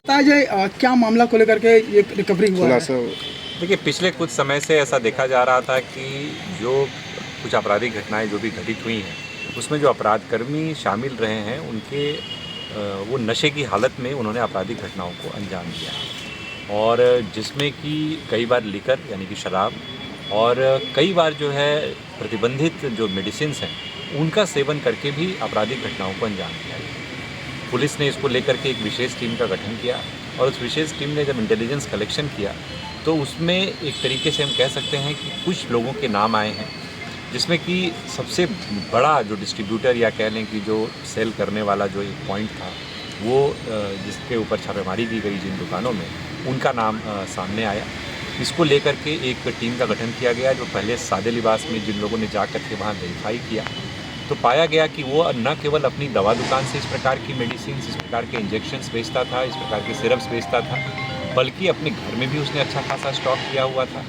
बताया जाए क्या मामला को लेकर के ये रिकवरी हुआ है? देखिए, पिछले कुछ समय से ऐसा देखा जा रहा था कि जो कुछ आपराधिक घटनाएं जो भी घटित हुई हैं, उसमें जो अपराधकर्मी शामिल रहे हैं उनके वो नशे की हालत में उन्होंने आपराधिक घटनाओं को अंजाम दिया और जिसमें कि कई बार लिकर यानी कि शराब और कई बार जो है प्रतिबंधित जो मेडिसिन्स हैं उनका सेवन करके भी आपराधिक घटनाओं को अंजाम दिया है। पुलिस ने इसको लेकर के एक विशेष टीम का गठन किया और उस विशेष टीम ने जब इंटेलिजेंस कलेक्शन किया तो उसमें एक तरीके से हम कह सकते हैं कि कुछ लोगों के नाम आए हैं, जिसमें कि सबसे बड़ा जो डिस्ट्रीब्यूटर या कह लें कि जो सेल करने वाला जो एक पॉइंट था वो जिसके ऊपर छापेमारी की गई जिन दुकानों में, उनका नाम सामने आया। इसको लेकर के एक टीम का गठन किया गया जो पहले सादे लिबास में जिन लोगों ने जा कर के वहाँ वेरीफाई किया तो पाया गया कि वो न केवल अपनी दवा दुकान से इस प्रकार की मेडिसिन, इस प्रकार के इंजेक्शन्स बेचता था, इस प्रकार के सिरप्स बेचता था, बल्कि अपने घर में भी उसने अच्छा खासा स्टॉक किया हुआ था।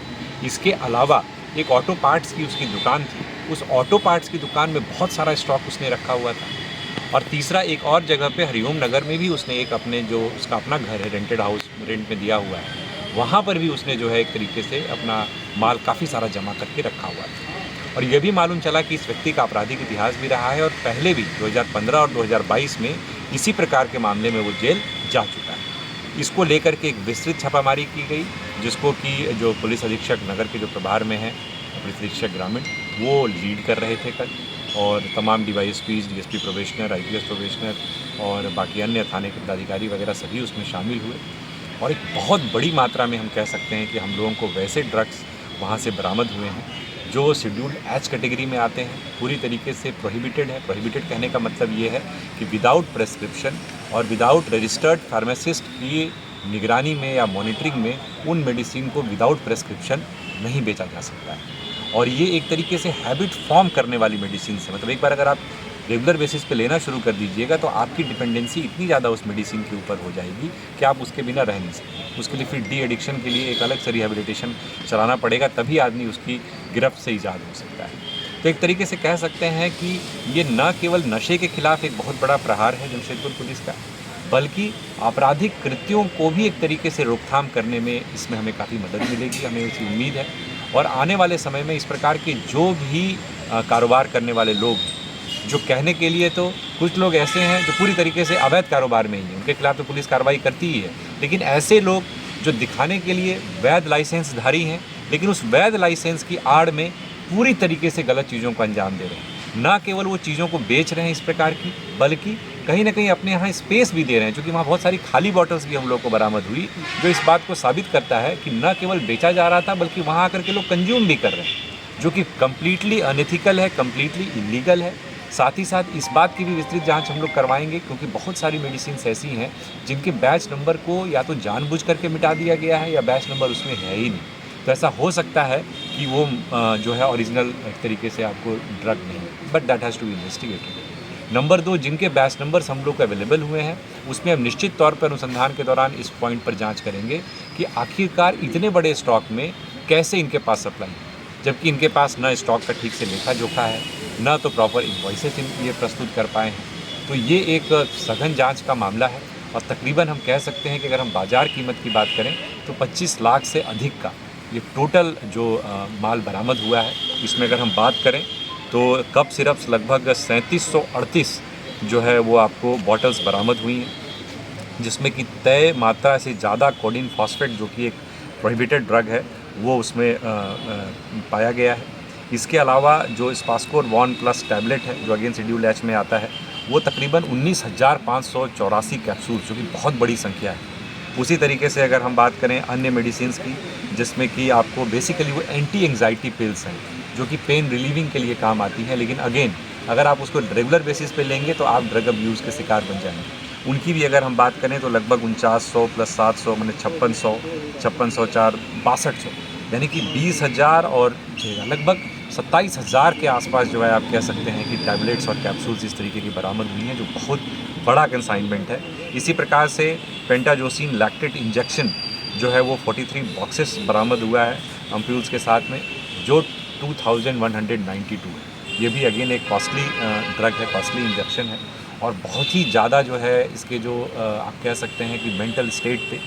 इसके अलावा एक ऑटो पार्ट्स की उसकी दुकान थी, उस ऑटो पार्ट्स की दुकान में बहुत सारा स्टॉक उसने रखा हुआ था। और तीसरा एक और जगह पे हरिओम नगर में भी उसने एक अपने जो उसका अपना घर है रेंटेड हाउस रेंट में दिया हुआ है, वहाँ पर भी उसने जो है एक तरीके से अपना माल काफ़ी सारा जमा करके रखा हुआ था। और यह भी मालूम चला कि इस व्यक्ति का आपराधिक इतिहास भी रहा है और पहले भी 2015 और 2022 में इसी प्रकार के मामले में वो जेल जा चुका है। इसको लेकर के एक विस्तृत छापामारी की गई, जिसको कि जो पुलिस अधीक्षक नगर के जो प्रभार में हैं, पुलिस अधीक्षक ग्रामीण, वो लीड कर रहे थे कल, और तमाम DYSPs, DSP probationer, IPS probationer और बाकी अन्य थाने के पदाधिकारी वगैरह सभी उसमें शामिल हुए। और एक बहुत बड़ी मात्रा में हम कह सकते हैं कि हम लोगों को वैसे ड्रग्स वहाँ से बरामद हुए हैं जो शेड्यूल्ड एच कैटेगरी में आते हैं, पूरी तरीके से प्रोहिबिटेड है। प्रोहिबिटेड कहने का मतलब ये है कि विदाउट प्रेस्क्रिप्शन और विदाउट रजिस्टर्ड फार्मासिस्ट की निगरानी में या मॉनिटरिंग में उन मेडिसिन को विदाउट प्रेस्क्रिप्शन नहीं बेचा जा सकता है। और ये एक तरीके से हैबिट फॉर्म करने वाली मेडिसिन है, मतलब एक बार अगर आप रेगुलर बेसिस पे लेना शुरू कर दीजिएगा तो आपकी डिपेंडेंसी इतनी ज़्यादा उस मेडिसिन के ऊपर हो जाएगी कि आप उसके बिना रह नहीं सकते। उसके लिए फिर डी एडिक्शन के लिए एक अलग से रिहेबिलिटेशन चलाना पड़ेगा, तभी आदमी उसकी गिरफ्त से ईजाद हो सकता है। तो एक तरीके से कह सकते हैं कि ये न केवल नशे के खिलाफ एक बहुत बड़ा प्रहार है जमशेदपुर पुलिस का, बल्कि आपराधिक कृत्यों को भी एक तरीके से रोकथाम करने में इसमें हमें काफ़ी मदद मिलेगी, हमें उसकी उम्मीद है। और आने वाले समय में इस प्रकार के जो भी कारोबार करने वाले लोग, जो कहने के लिए तो कुछ लोग ऐसे हैं जो पूरी तरीके से अवैध कारोबार में ही हैं, उनके खिलाफ तो पुलिस कार्रवाई करती ही है, लेकिन ऐसे लोग जो दिखाने के लिए वैध लाइसेंसधारी हैं, लेकिन उस वैध लाइसेंस की आड़ में पूरी तरीके से गलत चीज़ों को अंजाम दे रहे हैं। ना केवल वो चीज़ों को बेच रहे हैं इस प्रकार की, बल्कि कहीं ना कहीं अपने यहाँ स्पेस भी दे रहे हैं, क्योंकि वहाँ बहुत सारी खाली बॉटल्स भी हम लोग को बरामद हुई, जो इस बात को साबित करता है कि न केवल बेचा जा रहा था बल्कि वहाँ आकर के लोग कंज्यूम भी कर रहे हैं, जो कि कम्प्लीटली अनएथिकल है, कम्प्लीटली इलीगल है। साथ ही साथ इस बात की भी विस्तृत जांच हम लोग करवाएंगे, क्योंकि बहुत सारी मेडिसिन ऐसी हैं जिनके बैच नंबर को या तो जानबूझ करके मिटा दिया गया है या बैच नंबर उसमें है ही नहीं। तो ऐसा हो सकता है कि वो जो है ओरिजिनल एक तरीके से आपको ड्रग नहीं है, but that has to be investigated. Number 2, जिनके बैच नंबर्स हम लोग को अवेलेबल हुए हैं, उसमें हम निश्चित तौर पर अनुसंधान के दौरान इस पॉइंट पर जाँच करेंगे कि आखिरकार इतने बड़े स्टॉक में कैसे इनके पास सप्लाई है, जबकि इनके पास न स्टॉक का ठीक से लेखा जोखा है, न तो प्रॉपर इनवॉइसेस ये प्रस्तुत कर पाए हैं। तो ये एक सघन जांच का मामला है और तकरीबन हम कह सकते हैं कि अगर हम बाज़ार कीमत की बात करें तो 25 लाख से अधिक का ये टोटल जो माल बरामद हुआ है। इसमें अगर हम बात करें तो कप सिरप्स लगभग 3738 जो है वो आपको बॉटल्स बरामद हुई हैं, जिसमें कि तय मात्रा से ज़्यादा कोडीन फॉस्फेट जो कि एक प्रोहिबिटेड ड्रग है वो उसमें पाया गया है। इसके अलावा जो स्पास्कोर 1+ टैबलेट है जो अगेन शेड्यूल एच में आता है, वो तकरीबन 19,584 कैप्सूल, जो कि बहुत बड़ी संख्या है। उसी तरीके से अगर हम बात करें अन्य मेडिसिन्स की, जिसमें कि आपको बेसिकली वो एंटी एंग्जाइटी पिल्स हैं जो कि पेन रिलीविंग के लिए काम आती हैं, लेकिन अगेन अगर आप उसको रेगुलर बेसिस पे लेंगे तो आप ड्रग अब्यूज़ के शिकार बन जाएंगे। उनकी भी अगर हम बात करें तो लगभग 4900 + 700 मैंने 5600, 5604, 6200, यानी कि 20,000 और लगभग 27,000 के आसपास जो है आप कह सकते हैं कि टैबलेट्स और कैप्सूल्स इस तरीके की बरामद हुई हैं, जो बहुत बड़ा कंसाइनमेंट है। इसी प्रकार से पेंटाजोसिन लैक्टेट इंजेक्शन जो है वो 43 बॉक्सेस बरामद हुआ है अम्प्यूल्स के साथ में, जो 2192 है। ये भी अगेन एक कॉस्टली ड्रग है, कॉस्टली इंजेक्शन है। और बहुत ही ज़्यादा जो है इसके जो आप कह सकते हैं कि मेंटल स्टेट पे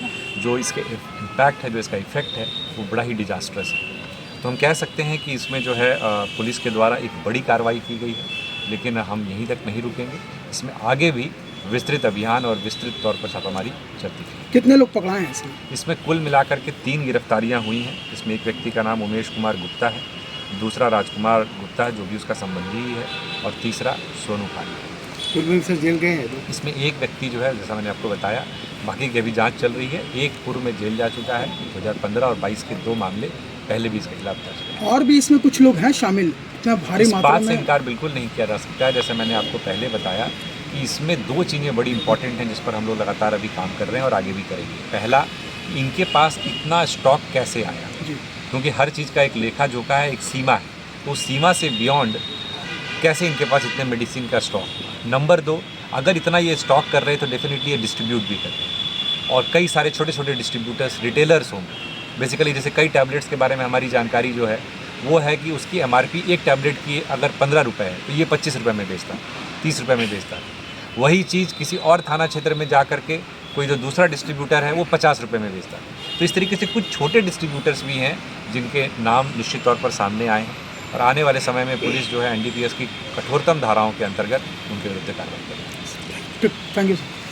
जो इसके इम्पैक्ट है, जो इसका इफ़ेक्ट है, वो बड़ा ही डिजास्ट्रस है। तो हम कह सकते हैं कि इसमें जो है पुलिस के द्वारा एक बड़ी कार्रवाई की गई है, लेकिन हम यहीं तक नहीं रुकेंगे। इसमें आगे भी विस्तृत अभियान और विस्तृत तौर पर छापामारी चलती है। कितने लोग पकड़ाए हैं इसमें? इसमें कुल मिलाकर के 3 गिरफ्तारियां हुई हैं। इसमें एक व्यक्ति का नाम उमेश कुमार गुप्ता है, दूसरा राजकुमार गुप्ता है जो भी उसका संबंधी ही है, और तीसरा सोनू खान है। पूर्व से जेल गए हैं? इसमें एक व्यक्ति जो है, जैसा मैंने आपको बताया, बाकी की अभी जांच चल रही है। एक पूर्व में जेल जा चुका है। 2015 और 22 के 2 मामले पहले भी इसके खिलाफ दर्ज हैं। और भी इसमें कुछ लोग हैं शामिल? इतना भारी इस मात्रा बात से में? इनकार बिल्कुल नहीं किया जा सकता है। जैसे मैंने आपको पहले बताया कि इसमें 2 चीज़ें बड़ी इंपॉर्टेंट हैं जिस पर हम लोग लगातार अभी काम कर रहे हैं और आगे भी करेंगे। पहला, इनके पास इतना स्टॉक कैसे आया, जी। क्योंकि हर चीज़ का एक लेखा जोखा है, एक सीमा है। तो उस सीमा से बियॉन्ड कैसे इनके पास इतने मेडिसिन का स्टॉक हुआ। नंबर 2, अगर इतना ये स्टॉक कर रहे हैं तो डेफिनेटली ये डिस्ट्रीब्यूट भी कर रहे हैं, और कई सारे छोटे छोटे डिस्ट्रीब्यूटर्स, रिटेलर्स होंगे। बेसिकली जैसे कई टैबलेट्स के बारे में हमारी जानकारी जो है वो है कि उसकी MRP एक टैबलेट की अगर 15 रुपये है तो ये 25 रुपये में बेचता है, 30 रुपये में बेचता है। वही चीज़ किसी और थाना क्षेत्र में जा कर के कोई जो दूसरा डिस्ट्रीब्यूटर है वो 50 रुपये में बेचता है। तो इस तरीके से कुछ छोटे डिस्ट्रीब्यूटर्स भी हैं जिनके नाम निश्चित तौर पर सामने आए हैं, और आने वाले समय में पुलिस जो है NDPS की कठोरतम धाराओं के अंतर्गत उनके विरुद्ध कार्रवाई करेगी। Thank you sir.